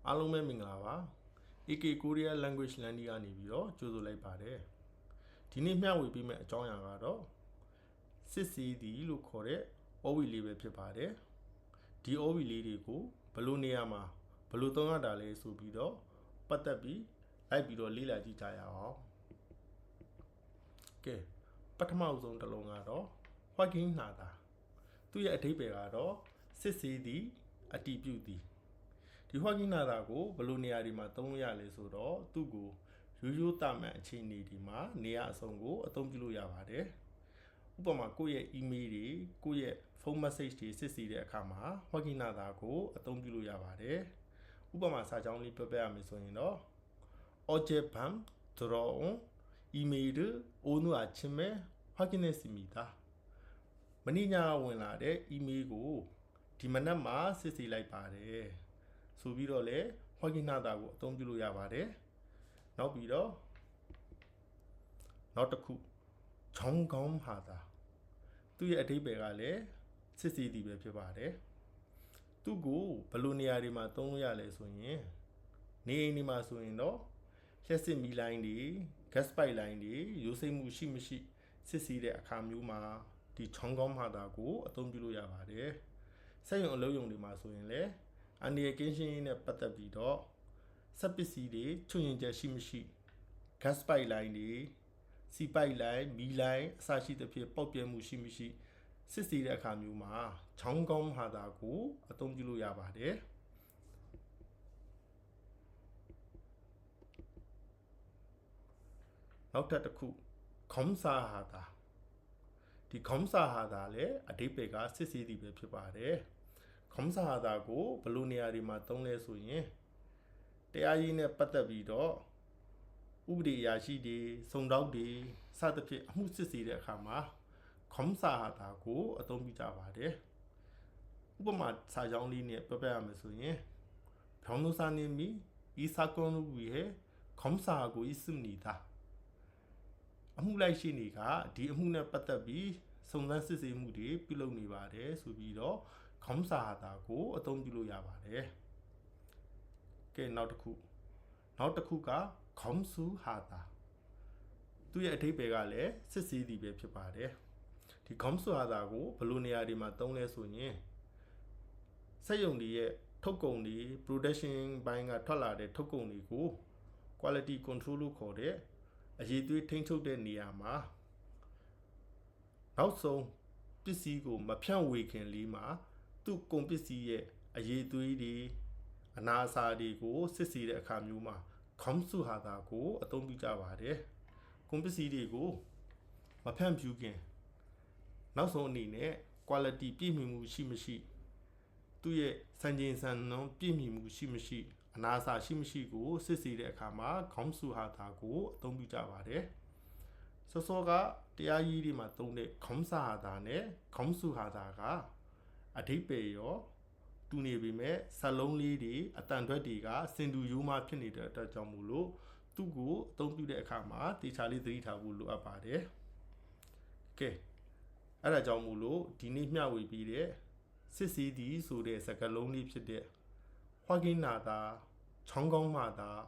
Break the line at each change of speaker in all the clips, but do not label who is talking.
အားလုံးပဲမင်္ဂလာပါ AK Korea Language Learning ကနေပြီးတော့ကြိုဆိုလိုက်ပါတယ်ဒီနေ့မျှဝေပေးမယ့်အကြောင်းအရာကတော့စစ်စီးသည်လို့ခေါ်တဲ့ OV လေးပဲဖြစ်ပါတယ်ဒီ OV လေးတွေကိုဘယ်လိုနေရာမှာဘယ်လိုသုံးရတာလဲဆိုပြီးတော့ပတ်သက်ပြီးလိုက်ပြီးတော့လေ့လာကြည့်ကြရအောင်ကဲပထမဆုံးတစ်လုံးကတော့ Hugging နာတာသူ့ရဲ့အဓိပ္ပာယ်ကတော့စစ်စီးသည်အတည်ပြုသည်ဒီ Hugging နာတာကိုဘယ်လိုနေရာတွေမှာသုံးလို့ရလဲဆိုတော့သူ့ကိုရိုးရိုးတာမန်အခြေအနေဒီမှာနေရာအစုံကိုအသုံးပြုလို့ရပါတယ်ဥပမာကိုယ့်ရဲ့ email တွေကိုယ့်ရဲ့ phone message တွေစစ်ဆေးတဲ့အခါမှာ Hugging နာတာကိုအသုံးပြုလို့ရပါတယ်ဥပမာစာကြောင်းလေးပြောပြရမယ်ဆိုရင်တော့ 어젯밤 들어온 이메일을 오늘 아침에 확인했습니다. မနေ့ညဝင်လာတဲ့ email ကိုဒီမနက်မှာစစ်ဆေးလိုက်ပါတယ်ဆိုပြီးတော့လေ Hugging နာတာကိုအသုံးပြုလို့ရပါတယ်နောက်ပြီးတော့နောက်တစ်ခု 점검하다 သူ့ရဲ့အဓိပ္ပာယ်ကလည်းစစ်ဆေးသည်ပဲဖြစ်ပါတယ်သူ့ကိုဘယ်လိုနေရာတွေမှာသုံးလို့ရလဲဆိုရင်နေအိမ်တွေမှာဆိုရင်တော့လျှက်စစ်မီးလိုင်းတွေ gas pipe လိုင်းတွေရိုးစိမ့်မှုရှိမရှိစစ်ဆေးတဲ့အခါမျိုးမှာဒီ 점검하다ကိုအသုံးပြုလို့ရပါတယ်စက်ရုံအလုပ်ရုံတွေမှာဆိုရင်လည်းအန်ဒီရကင်းရှင်းရေးနဲ့ပတ်သက်ပြီးတော့စက်ပစ္စည်းတွေချွတ်ရင်ချက်ရှိမရှိ gas pipe လိုင်းတွေစီပိုက်လိုင်းမီးလိုင်းအစရှိသဖြင့်ပေါက်ပြဲမှုရှိမရှိစစ်ဆေးတဲ့အခါမျိုးမှာ 점검하다ကိုအသုံးပြုလို့ရပါတယ်နောက်ထပ်တစ်ခု 검사하다 ဒီ 검사하다 လည်းအဓိပ္ပာယ်ကစစ်ဆေးသည်ပဲဖြစ်ပါတယ် 검사하다ကိုဘယ်လိုနေရာတွေမှာသုံးလဲဆိုရင်တရားရေးနဲ့ပတ်သက်ပြီးတော့ဥပဒေအရာရှိတွေစုံတောက်တွေစသဖြင့်အမှုစစ်ဆေးတဲ့အခါမှာ 검사하다ကိုအသုံးပြုကြပါတယ်ဥပမာစာကြောင်းလေးနဲ့ပြောပြရမယ်ဆိုရင်변호사님이 이 사건을 위해 검사하고 있습니다 အမှုလိုက်ရှိနေကဒီအမှုနဲ့ပတ်သက်ပြီးစုံစမ်းစစ်ဆေးမှုတွေပြုလုပ်နေပါတယ်ဆိုပြီးတော့ 검사하다ကိုအသုံးပြုလို့ရပါတယ်ကဲနောက်တစ်ခုက 검수하다 သူ့ရဲ့အဓိပ္ပာယ်ကလည်းစစ်ဆေးသည်ပဲဖြစ်ပါတယ်ဒီ 검수하다ကိုဘယ်လိုနေရာတွေမှာသုံးလဲဆိုရင်စက်ရုံတွေရဲ့ထုတ်ကုန်တွေ production ဘိုင်းကထွက်လာတဲ့ထုတ်ကုန်တွေကို quality control လို့ခေါ်တဲ့အရေးသွေးထိန်းချုပ်တဲ့နေရာမှာနောက်ဆုံးပစ္စည်းကိုမဖြန့်ဝေခင်လေးမှာသူ့ကုန်ပစ္စည်းရဲ့အရေးသွေးတွေအနာအဆာတွေကိုစစ်ဆေးတဲ့အခါမျိုးမှာ 검수하다ကိုအသုံးပြုကြပါတယ်ကုန်ပစ္စည်းတွေကိုမဖြန့်ဖြူးခင်နောက်ဆုံးအနေနဲ့ quality ပြည့်မီမှုရှိမရှိသူ့ရဲ့စံချိန်စံနှုန်းပြည့်မီမှုရှိမရှိအနာအဆာရှိမရှိကိုစစ်ဆေးတဲ့အခါမှာ 검수하다ကိုအသုံးပြုကြပါတယ်စောကတရားရေးတွေမှာသုံးတဲ့ 검사하다 နဲ့ 검수하다 ကအဓိပ္ပာယ်ရောတူနေပေမဲ့စက်လုံးလေးတွေအတန်ထွက်တွေကစင်တူရိုးမှဖြစ်နေတဲ့အတွက်ကြောင့်မို့လို့သူ့ကိုအသုံးပြုတဲ့အခါမှာတေချာလေးသတိထားဖို့လိုအပ်ပါတယ်ကဲအဲ့ဒါကြောင့်မို့လို့ဒီနေ့မျှဝေပြီးတဲ့စစ်ဆေးသည်ဆိုတဲ့စကားလုံးလေးဖြစ်တဲ့ Hugging 나다, 점검하다,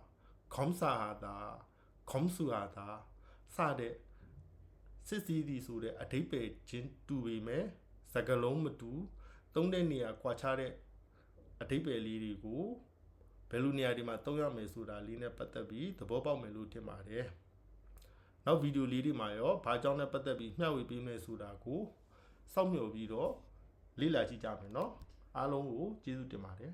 검사하다, 검수하다 စတဲ့စစ်ဆေးသည်ဆိုတဲ့အဓိပ္ပာယ်ချင်းတူပေမဲ့စကားလုံးမတူသုံးတဲ့နေရာကွာခြားတဲ့အဓိပ္ပာယ်လေးတွေကိုဘယ်လိုနေရာတွေမှာသုံးရမယ်ဆိုတာလေးနဲ့ပတ်သက်ပြီးသဘောပေါက်မယ်လို့ထင်ပါတယ်နောက်ဗီဒီယိုလေးတွေမှာရောဘာကြောင့်လဲပတ်သက်ပြီးမျှဝေပေးမယ်ဆိုတာကိုစောင့်မျှော်ပြီးတော့လေ့လာကြည့်ကြမယ်နော်အားလုံးကိုကျေးဇူးတင်ပါတယ်